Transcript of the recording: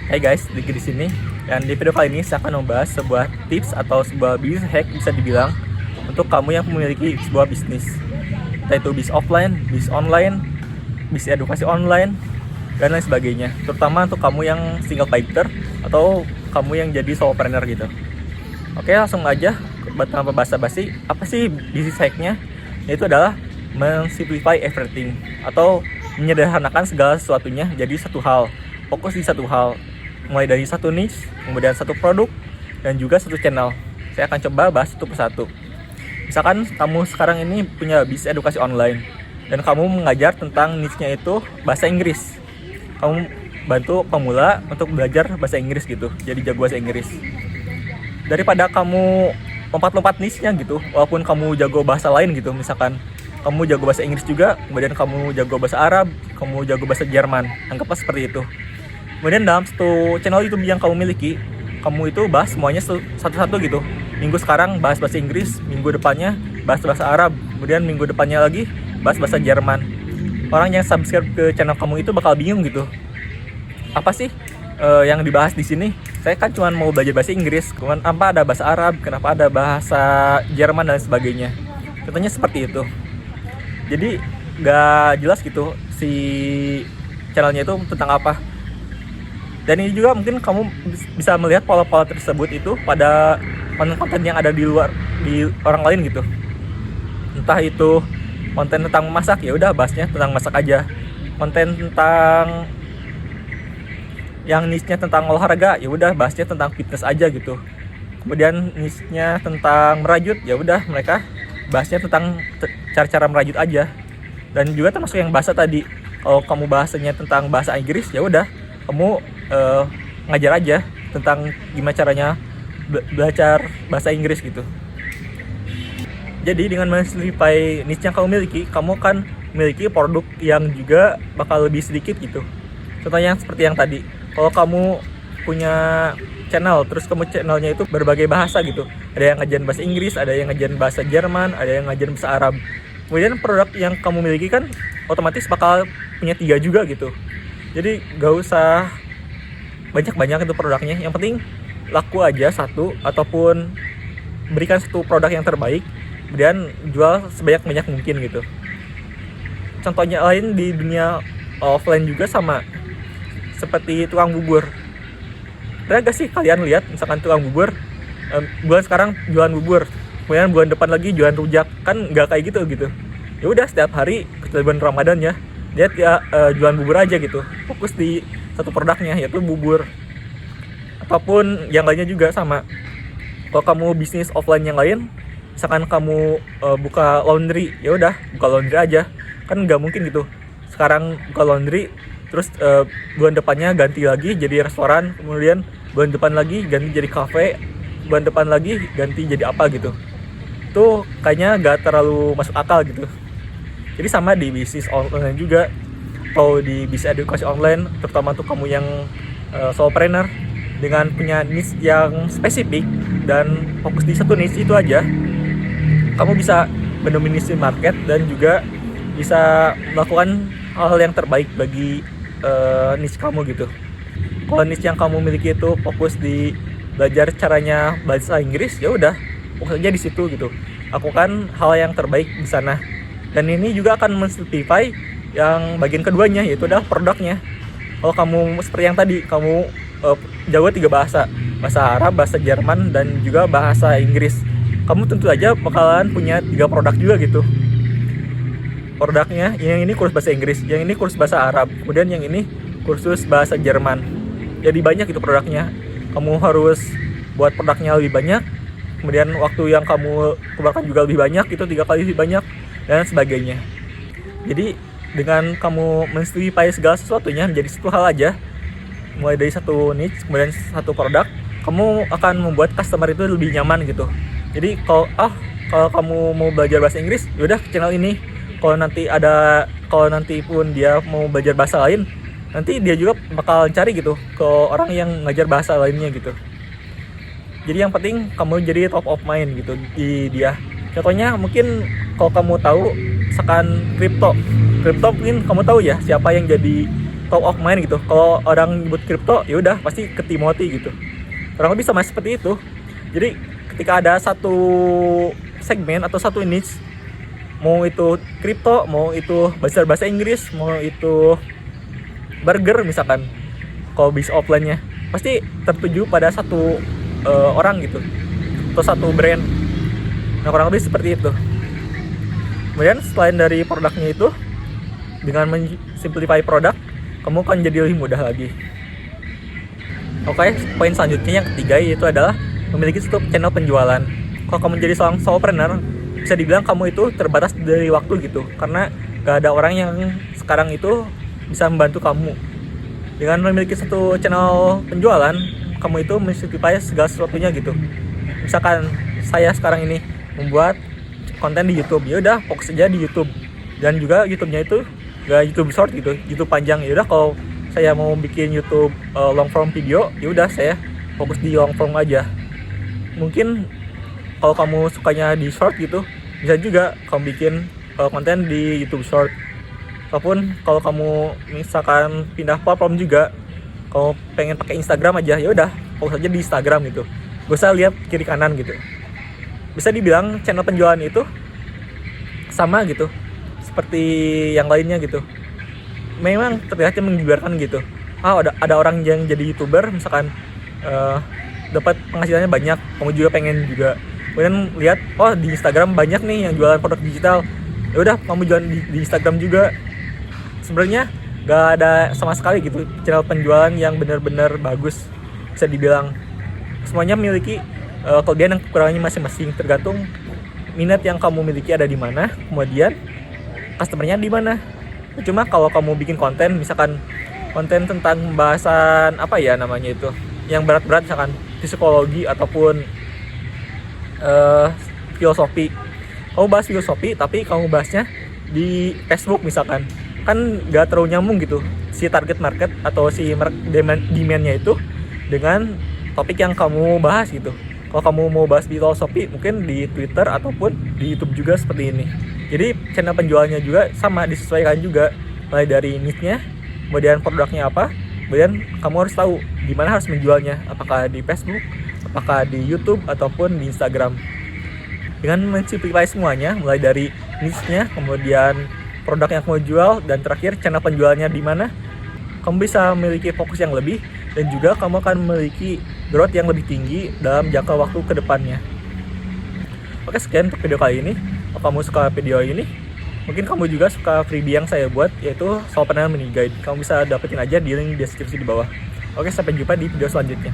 Hai guys, Diki di sini. Dan di video kali ini saya akan membahas sebuah tips atau sebuah business hack bisa dibilang untuk kamu yang memiliki sebuah bisnis. Entah itu bis offline, bis online, bis edukasi online, dan lain sebagainya. Terutama untuk kamu yang single fighter atau kamu yang jadi solopreneur gitu. Oke, langsung aja tanpa basa-basi. Apa sih business hacknya? Yaitu adalah men-simplify everything atau menyederhanakan segala sesuatunya jadi satu hal. Fokus di satu hal, mulai dari satu niche, kemudian satu produk, dan juga satu channel. Saya akan coba bahas satu persatu. Misalkan kamu sekarang ini punya bisnis edukasi online, dan kamu mengajar tentang niche-nya itu bahasa Inggris. Kamu bantu pemula untuk belajar bahasa Inggris gitu, jadi jago bahasa Inggris. Daripada kamu lompat-lompat niche-nya gitu, walaupun kamu jago bahasa lain gitu, misalkan kamu jago bahasa Inggris juga, kemudian kamu jago bahasa Arab, kamu jago bahasa Jerman, anggaplah seperti itu. Kemudian dalam satu channel YouTube yang kamu miliki, kamu itu bahas semuanya satu-satu gitu. Minggu sekarang bahas bahasa Inggris, minggu depannya bahas bahasa Arab, kemudian minggu depannya lagi bahas bahasa Jerman. Orang yang subscribe ke channel kamu itu bakal bingung gitu. Apa sih yang dibahas di sini? Saya kan cuma mau belajar bahasa Inggris, kenapa ada bahasa Arab, kenapa ada bahasa Jerman dan sebagainya. Contohnya seperti itu. Jadi nggak jelas gitu si channelnya itu tentang apa. Dan ini juga mungkin kamu bisa melihat pola-pola tersebut itu pada konten-konten yang ada di luar, di orang lain gitu. Entah itu konten tentang masak, ya udah bahasnya tentang masak aja. Konten tentang yang niche-nya tentang olahraga, ya udah bahasnya tentang fitness aja gitu. Kemudian niche-nya tentang merajut, ya udah mereka bahasnya tentang cara-cara merajut aja. Dan juga termasuk yang bahasa tadi. Kalau kamu bahasanya tentang bahasa Inggris, ya udah kamu ngajar aja tentang gimana caranya belajar bahasa Inggris gitu. Jadi dengan men-simplify niche yang kamu miliki, kamu kan memiliki produk yang juga bakal lebih sedikit gitu. Contohnya seperti yang tadi, kalau kamu punya channel, terus kamu channelnya itu berbagai bahasa gitu. Ada yang ngajarin bahasa Inggris, ada yang ngajarin bahasa Jerman, ada yang ngajarin bahasa Arab. Kemudian produk yang kamu miliki kan otomatis bakal punya 3 juga gitu. Jadi gak usah banyak-banyak itu produknya, yang penting laku aja satu, ataupun berikan satu produk yang terbaik, kemudian jual sebanyak-banyak mungkin gitu. Contohnya lain di dunia offline juga sama, seperti tukang bubur. Pernah gak sih kalian lihat misalkan tukang bubur, bulan sekarang jualan bubur, kemudian bulan depan lagi jualan rujak, kan nggak kayak gitu. Ya udah setiap hari kecuali bulan Ramadan ya, dia jualan bubur aja gitu, fokus di satu produknya yaitu bubur. Ataupun yang lainnya juga sama. Kalau kamu bisnis offline yang lain, misalkan kamu buka laundry, ya udah buka laundry aja. Kan nggak mungkin gitu. Sekarang buka laundry, terus bulan depannya ganti lagi jadi restoran, kemudian bulan depan lagi ganti jadi cafe, bulan depan lagi ganti jadi apa gitu. Itu kayaknya nggak terlalu masuk akal gitu. Jadi sama di bisnis online juga, atau di bisnis edukasi online, terutama untuk kamu yang solopreneur dengan punya niche yang spesifik dan fokus di satu niche itu aja, kamu bisa mendominasi market dan juga bisa melakukan hal-hal yang terbaik bagi niche kamu gitu. Kalau niche yang kamu miliki itu fokus di belajar caranya bahasa Inggris, ya udah fokus aja di situ gitu. Lakukan hal yang terbaik di sana. Dan ini juga akan men-simplify yang bagian keduanya, yaitu adalah produknya. Kalau kamu seperti yang tadi, kamu jago 3 bahasa, bahasa Arab, bahasa Jerman, dan juga bahasa Inggris, kamu tentu aja bakalan punya 3 produk juga gitu. Produknya, yang ini kursus bahasa Inggris, yang ini kursus bahasa Arab, kemudian yang ini kursus bahasa Jerman. Jadi banyak itu produknya. Kamu harus buat produknya lebih banyak, kemudian waktu yang kamu keluarkan juga lebih banyak, itu 3 kali lebih banyak, dan sebagainya. Jadi dengan kamu men-simplify segala sesuatunya menjadi satu hal aja, mulai dari satu niche, kemudian satu produk, kamu akan membuat customer itu lebih nyaman gitu. Jadi kalau kamu mau belajar bahasa Inggris, yaudah channel ini. Kalau nanti pun dia mau belajar bahasa lain, nanti dia juga bakal cari gitu ke orang yang ngajar bahasa lainnya gitu. Jadi yang penting kamu jadi top of mind gitu di dia. Contohnya mungkin kalau kamu tahu misalkan kripto mungkin kamu tahu ya siapa yang jadi top of mind gitu. Kalau orang nyebut kripto, ya udah pasti ke Timothy gitu. Kurang lebih sama seperti itu. Jadi ketika ada satu segmen atau satu niche, mau itu kripto, mau itu bahasa Inggris, mau itu burger misalkan, kalau bis offline-nya pasti tertuju pada satu orang gitu atau satu brand. Nah kurang lebih seperti itu. Kemudian selain dari produknya itu, dengan mensimplify produk, kamu akan jadi lebih mudah lagi. Oke, poin selanjutnya yang ketiga yaitu adalah memiliki satu channel penjualan. Kalau kamu jadi seorang solopreneur, bisa dibilang kamu itu terbatas dari waktu gitu, karena gak ada orang yang sekarang itu bisa membantu kamu. Dengan memiliki satu channel penjualan, kamu itu mensimplify segala sesuatunya gitu. Misalkan saya sekarang ini membuat konten di YouTube, ya udah fokus aja di YouTube. Dan juga YouTube-nya itu gak YouTube short gitu, YouTube panjang. Ya udah kalau saya mau bikin YouTube long form video, ya udah saya fokus di long form aja. Mungkin kalau kamu sukanya di short gitu, bisa juga kamu bikin konten di YouTube short. Ataupun kalau kamu misalkan pindah platform juga, kalau pengen pakai Instagram aja, ya udah fokus aja di Instagram gitu. Gak usah lihat kiri kanan gitu. Bisa dibilang channel penjualan itu sama gitu, seperti yang lainnya gitu. Memang terlihatnya menggibarkan gitu. Ada orang yang jadi YouTuber misalkan dapat penghasilannya banyak, kamu juga pengen juga. Kemudian lihat, oh di Instagram banyak nih yang jualan produk digital. Ya udah kamu jualan di Instagram juga. Sebenarnya gak ada sama sekali gitu channel penjualan yang benar-benar bagus. Bisa dibilang semuanya memiliki kelebihan dan kekurangannya masing-masing, tergantung minat yang kamu miliki ada di mana, kemudian customernya di mana. Cuma kalau kamu bikin konten, misalkan konten tentang pembahasan apa ya namanya itu, yang berat-berat misalkan psikologi ataupun filosofi, kamu bahas filosofi tapi kamu bahasnya di Facebook misalkan, kan gak terlalu nyambung gitu si target market atau si demand-nya itu dengan topik yang kamu bahas gitu. Kalau kamu mau bahas di filosofi, mungkin di Twitter ataupun di YouTube juga seperti ini. Jadi channel penjualnya juga sama, disesuaikan juga, mulai dari niche-nya, kemudian produknya apa, kemudian kamu harus tahu di mana harus menjualnya, apakah di Facebook, apakah di YouTube ataupun di Instagram. Dengan mensimplify semuanya, mulai dari niche-nya, kemudian produk yang kamu jual, dan terakhir channel penjualnya di mana, kamu bisa memiliki fokus yang lebih, dan juga kamu akan memiliki growth yang lebih tinggi dalam jangka waktu ke depannya. Oke, sekian untuk video kali ini. Kalau kamu suka video ini, mungkin kamu juga suka freebie yang saya buat, yaitu Solopreneur Mini Guide. Kamu bisa dapetin aja di link deskripsi di bawah. Oke, sampai jumpa di video selanjutnya.